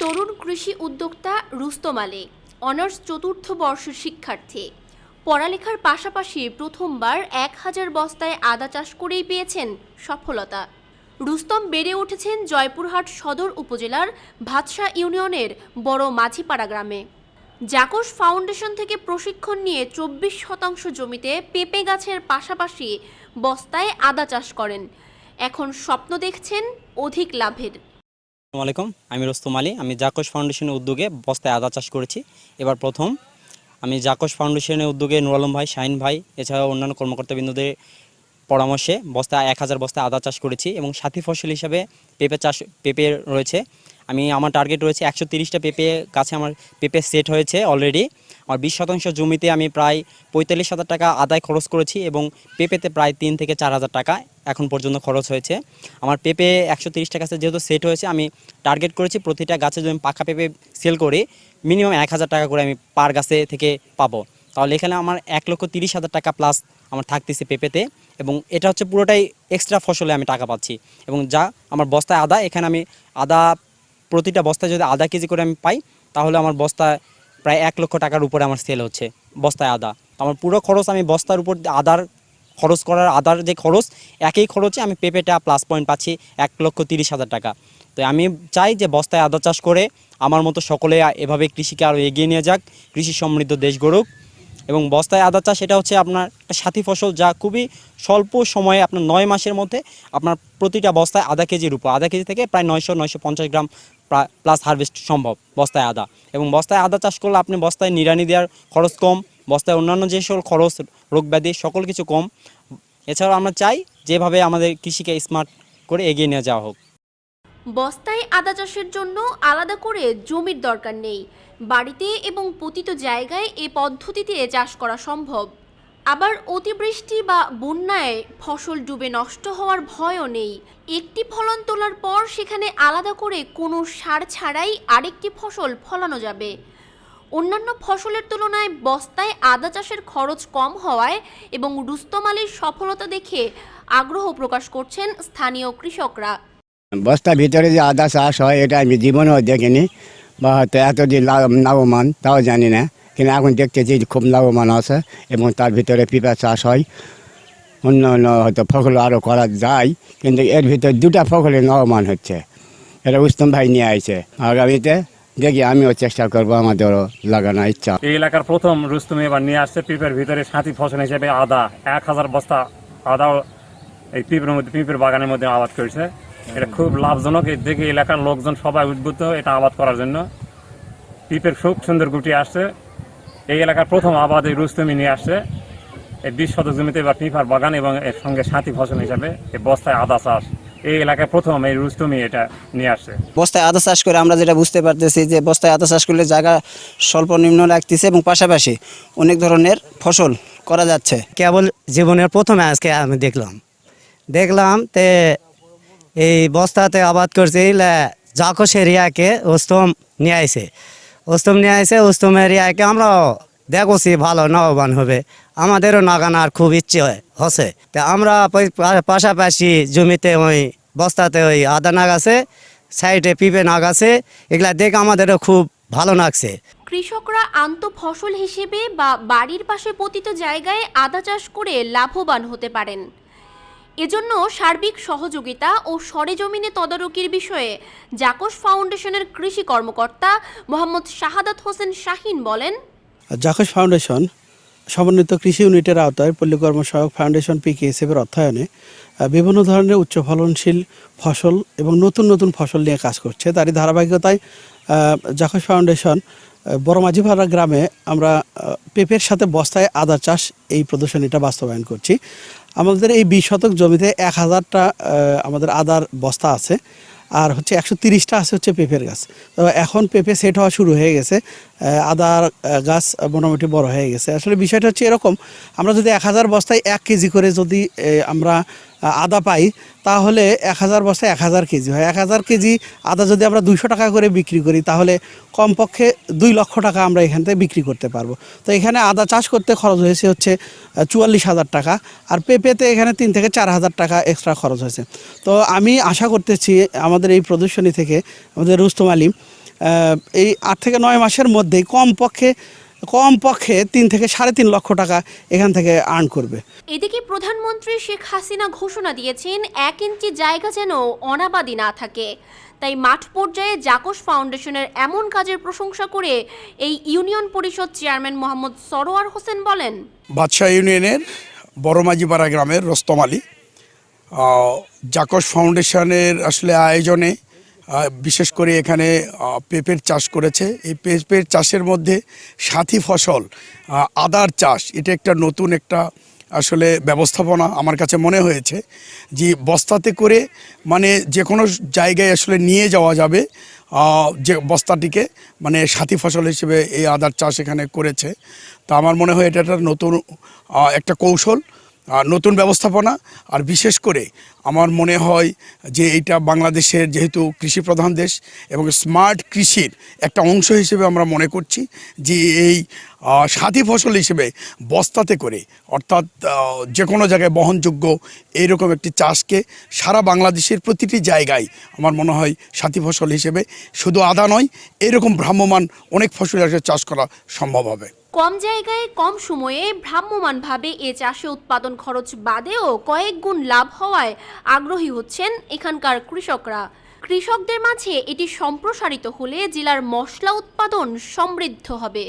তরুণ কৃষি উদ্যোক্তা রুস্তম আলী অনার্স চতুর্থ বর্ষের শিক্ষার্থী। পড়ালেখার পাশাপাশি প্রথমবার 1000 বস্তায় আদা চাষ করেই পেয়েছেন সফলতা। রুস্তম বেড়ে উঠেছেন জয়পুরহাট সদর উপজেলার ভাতশা ইউনিয়নের বড় মাঝিপাড়া গ্রামে। জাকস ফাউন্ডেশন থেকে প্রশিক্ষণ নিয়ে 24% জমিতে পেঁপে গাছের পাশাপাশি বস্তায় আদা চাষ করেন। এখন স্বপ্ন দেখছেন অধিক লাভের। আসসালামু আলাইকুম, আমি রুস্তম আলী। আমি জাকস ফাউন্ডেশনের উদ্যোগে বস্তায় আদা চাষ করেছি। এবার প্রথম আমি জাকস ফাউন্ডেশনের উদ্যোগে নুর আলম ভাই, শাহিন ভাই এছাড়াও অন্যান্য কর্মকর্তাবৃন্দদের পরামর্শে বস্তায় 1000 বস্তায় আদা চাষ করেছি এবং সাথী ফসল হিসাবে পেঁপে রয়েছে। আমার টার্গেট রয়েছে 130টা পেঁপে গাছে আমার পেঁপে সেট হয়েছে অলরেডি। আমার 20% জমিতে আমি প্রায় 45,000 টাকা আদায় খরচ করেছি এবং পেঁপেতে প্রায় 3 থেকে 4,000 টাকা এখন পর্যন্ত খরচ হয়েছে। আমার পেঁপে 130 টাকা যেহেতু সেট হয়েছে, আমি টার্গেট করেছি প্রতিটা গাছে যদি আমি পাকা পেঁপে সেল করি মিনিমাম 1000 টাকা করে আমি পার গাছে থেকে পাবো। তাহলে এখানে আমার 1,30,000 টাকা প্লাস আমার থাকতেছে পেঁপেতে এবং এটা হচ্ছে পুরোটাই এক্সট্রা ফসলে আমি টাকা পাচ্ছি। এবং যা আমার বস্তায় আদা, এখানে আমি আদা প্রতিটা বস্তায় যদি আধা কেজি করে আমি পাই তাহলে আমার বস্তায় প্রায় 1 লক্ষ টাকার উপরে আমার সেল হচ্ছে বস্তায় আদা। আমার পুরো খরচ আমি বস্তার উপর আদার যে খরচ একই খরচে আমি পেঁপেটা প্লাস পয়েন্ট পাচ্ছি 1,30,000 টাকা। তো আমি চাই যে বস্তায় আদা চাষ করে আমার মতো সকলে এভাবে কৃষিকে আরও এগিয়ে নিয়ে যাক, কৃষি সমৃদ্ধ দেশ গড়ুক। এবং বস্তায় আদা চাষ এটা হচ্ছে আপনার একটা সাথী ফসল, যা খুবই স্বল্প সময়ে আপনার 9 মাসের মধ্যে আপনার প্রতিটা বস্তায় আধা কেজির উপর, আধা কেজি থেকে প্রায় 900-950 গ্রাম প্লাস হারভেস্ট সম্ভব বস্তায় আদা। এবং বস্তায় আদা চাষ করলে আপনি বস্তায় নিড়ানি দেওয়ার খরচ কম, বস্তায় অন্যান্য যে সকল খরচ রোগব্যাধি সকল কিছু কম। এছাড়াও আমরা চাই যেভাবে আমাদের কৃষিকে স্মার্ট করে এগিয়ে নিয়ে যাওয়া হোক। বস্তায় আদা চাষের জন্য আলাদা করে জমির দরকার নেই। বাড়িতে এবং পতিত জায়গায় এ পদ্ধতিতে চাষ করা সম্ভব। আবার অতিবৃষ্টি বা বন্যায় ফসল ডুবে নষ্ট হওয়ার ভয়ও নেই। একটি ফলন তোলার পর সেখানে আলাদা করে কোনো সার ছাড়াই আরেকটি ফসল ফলানো যাবে। অন্যান্য ফসলের তুলনায় বস্তায় আদা চাষের খরচ কম হওয়ায় এবং রুস্তম আলীর সফলতা দেখে আগ্রহ প্রকাশ করছেন স্থানীয় কৃষকরা। বস্তার ভিতরে যে আদা চাষ হয় এটা আমি জীবনেও দেখিনি, বা হয়তো এতদিন লাভবান তাও জানি না, কিন্তু এখন দেখতেছি খুব লাভবান আছে এবং তার ভিতরে পেঁপে চাষ হয়। অন্য অন্য হয়তো ফসল আরও করা যায়, কিন্তু এর ভিতরে 2টা ফসলে লাভবান হচ্ছে। এটা রুস্তম ভাই নিয়ে আসছে। আগামীতে দেখি আমিও চেষ্টা করবো, আমাদেরও লাগানোর ইচ্ছা। এই এলাকার প্রথম রুস্তম এবার নিয়ে আসছে পেঁপের ভিতরে সাথী ফসল হিসেবে আদা। 1000 বস্তা আদা এই পেঁপের বাগানের মধ্যে আবাদ করেছে। এটা খুব লাভজনক। দেখে এলাকার লোকজন সবাই উদ্বুদ্ধ এটা আবাদ করার জন্য। পেঁপের খুব সুন্দর গুটি আসছে। এই এলাকার প্রথম আবাদ এই রুস্তমই নিয়ে আসছে। এই 20 শতক জমিতে এবার পেঁপের বাগান এবং এর সঙ্গে সাথী ফসল হিসাবে এই বস্তায় আদা চাষ এই এলাকায় প্রথম এই রুস্তমই এটা নিয়ে আসছে। বস্তায় আদা চাষ করে আমরা যেটা বুঝতে পারতেছি যে বস্তায় আদা চাষ করলে জায়গা স্বল্প নিম্ন লাগতেছে এবং পাশাপাশি অনেক ধরনের ফসল করা যাচ্ছে। কেবল জীবনের প্রথমে আজকে আমি দেখলাম তে এই বস্তাতে আবাদ করছে জাকস এরিয়াকে ওস্তম নিয়ে আইছে ওস্তম এরিয়াকে আমরা দেখছি ভালো লাভবান হবে। আমাদেরও নাগানার খুব ইচ্ছে হচ্ছে। তা আমরা পাশাপাশি জমিতে ওই বস্তাতে ওই আদা নাগাছে, সাইডে পেঁপে নাগাছে, এগুলা দেখে আমাদেরও খুব ভালো লাগছে। কৃষকরা আন্তঃফসল হিসেবে বা বাড়ির পাশে পতিত জায়গায় আদা চাষ করে লাভবান হতে পারেন। এজন্য সার্বিক সহযোগিতা ও সরেজমিনে তদারকির বিষয়ে জাকস ফাউন্ডেশনের কৃষি কর্মকর্তা মোহাম্মদ শাহাদাত হোসেন শাহিন বলেন, জাকস ফাউন্ডেশন সমন্বিত কৃষি ইউনিটের আওতায় পল্লী কর্মসহায়ক ফাউন্ডেশন PKSF-এর অর্থায়নে বিভিন্ন ধরনের উচ্চ ফলনশীল ফসল এবং নতুন নতুন ফসল নিয়ে কাজ করছে। তারই ধারাবাহিকতায় জাকস ফাউন্ডেশন বড় মাঝিপাড়া গ্রামে আমরা পেঁপের সাথে বস্তায় আদা চাষ এই প্রদর্শনীটা বাস্তবায়ন করছি। আমাদের এই 20 শতক জমিতে 1000টা আমাদের আদার বস্তা আছে, আর হচ্ছে 130টা আছে হচ্ছে পেঁপের গাছ। তো এখন পেঁপে সেট হওয়া শুরু হয়ে গেছে, আদার গাছ মোটামুটি বড় হয়ে গেছে। আসলে বিষয়টা হচ্ছে এরকম, আমরা যদি 1000 বস্তায় 1 কেজি করে যদি আমরা আদা পাই তাহলে 1000 বস্তায় 1000 কেজি হয়। 1000 কেজি আদা যদি আমরা 200 টাকা করে বিক্রি করি তাহলে কমপক্ষে 2 লক্ষ টাকা আমরা এখান থেকে বিক্রি করতে পারবো। তো এখানে আদা চাষ করতে খরচ হয়েছে হচ্ছে 44,000 টাকা, আর পেঁপেতে এখানে 3 থেকে 4,000 টাকা এক্সট্রা খরচ হয়েছে। তো আমি আশা করতেছি আমাদের এই প্রদর্শনী থেকে আমাদের রুস্তম আলী এই 8 থেকে 9 মাসের মধ্যেই কমপক্ষে 3 থেকে 3.5 লক্ষ টাকা এখান থেকে আর্ন করবে। এদিকে প্রধানমন্ত্রী শেখ হাসিনা ঘোষণা দিয়েছেন 1 ইঞ্চি জায়গা যেন অনাবাদি না থাকে। তাই মাঠ পর্যায়ে জাকস ফাউন্ডেশনের এমন কাজের প্রশংসা করে এই ইউনিয়ন পরিষদ চেয়ারম্যান মোহাম্মদ সরোয়ার হোসেন বলেন, বাদশাহ ইউনিয়নের বড়মাঝিপাড়া গ্রামের রস্তম আলী জাকস ফাউন্ডেশনের আসলে আয়োজনে বিশেষ করে এখানে পেঁপের চাষ করেছে। এই পেঁপের চাষের মধ্যে সাথী ফসল আদার চাষ, এটা একটা নতুন একটা আসলে ব্যবস্থাপনা আমার কাছে মনে হয়েছে, যে বস্তাতে করে মানে যে কোনো জায়গায় আসলে নিয়ে যাওয়া যাবে যে বস্তাটিকে, মানে সাথী ফসল হিসেবে এই আদার চাষ এখানে করেছে। তা আমার মনে হয় এটা একটা নতুন একটা কৌশল, নতুন ব্যবস্থাপনা। আর বিশেষ করে আমার মনে হয় যে এটা বাংলাদেশের যেহেতু কৃষি প্রধান দেশ এবং স্মার্ট কৃষির একটা অংশ হিসেবে আমরা মনে করছি যে এই সাথী ফসল হিসেবে বস্তাতে করে, অর্থাৎ যে কোনো জায়গায় বহনযোগ্য এইরকম একটি চাষকে সারা বাংলাদেশের প্রতিটি জায়গায় আমার মনে হয় সাথী ফসল হিসেবে শুধু আদা নয়, এরকম ভ্রাম্যমান অনেক ফসল চাষ করা সম্ভব হবে। কম জায়গায় কম সময়ে ভ্রাম্যমানভাবে এ চাষে উৎপাদন খরচ বাদেও কয়েক গুণ লাভ হওয়ায় আগ্রহী হচ্ছেন এখানকার কৃষকরা। কৃষকদের মাঝে এটি সম্প্রসারিত হলে জেলার মশলা উৎপাদন সমৃদ্ধ হবে।